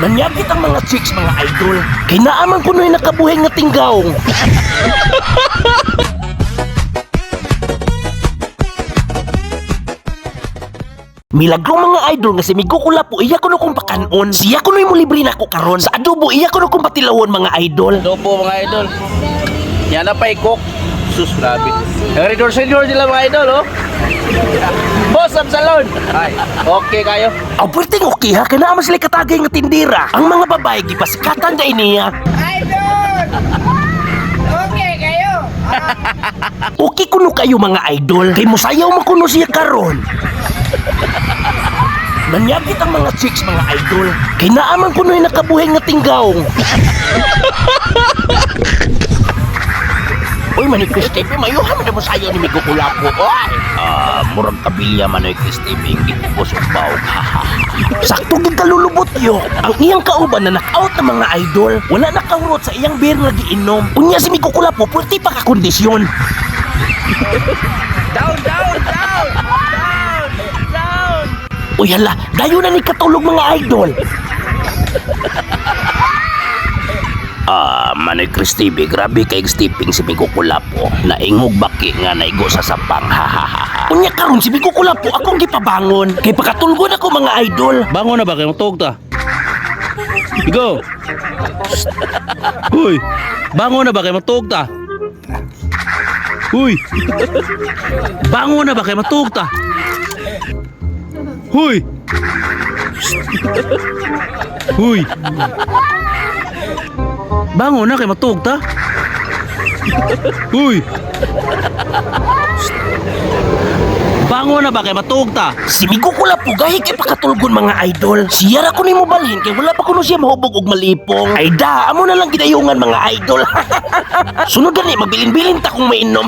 Nanyagit ang mga chicks mga idol. Kay naaman ko na yung nakabuhay nga tinggaong. Milagro mga idol nga si Migo Kulapo iya ko no kung pakanon. Siya ko no yung libre na ko karon. Sa adobo iya ko no kung patilawon mga idol. Adobo mga idol. Yan na pa ikok. Sus, grabe. Nag-redor sila mga idol, oh. Boss of salon. Ay, okay kayo. Ang pwedeng okay ha, kaya naman sila katagay nga tindira. Ang mga babae gipasikatan na iniya. Idol! Okay kayo? Okay kuno kayo mga idol. Kay musayaw makuno siya karon. Nanyagit ang mga chicks mga idol. Kay naaman kuno yung nakabuhay nga tinggaong. Uy, man ni Cristipe, mayuhan mo na mo sayo ni Migo Kulapo. Oy! Murag kabilya man ni Cristipe, gitubos ang bawang. Sakto gid kalulubot yo. Ang iyang kauban na knockout ng mga idol, wala nakahurot sa iyang beer nga giinom. Unya si Migo Kulapo, pwerte pa ka kondisyon. Down! Uy, hala, dayo na ni katulog mga idol. Manay Cristibe, grabe kay stepping si Migo Kulapo. Naingog baki nga naigo sa sapang, hahaha. Unya karon si Migo Kulapo, akong gipabangon. Kay pakatulgon ako mga idol. Bangon na ba kayo? Matog ta. Go. Uy. Bangon na ba kayo? Matog ta. Uy. Bangon na ba kayo? Matog ta. Huy. Huy. Bangon na kay matug ta. Huy. Bangon na ba kay matug ta? Si Migo Kulapo gahi kay pakatulgon mga idol. Siya ra ko nimo balhin kay wala pa kuno siya mahubog og malipong. Ay da, amo na lang gidayungan mga idol. Sunod gani mabilin-bilin ta kung mainom.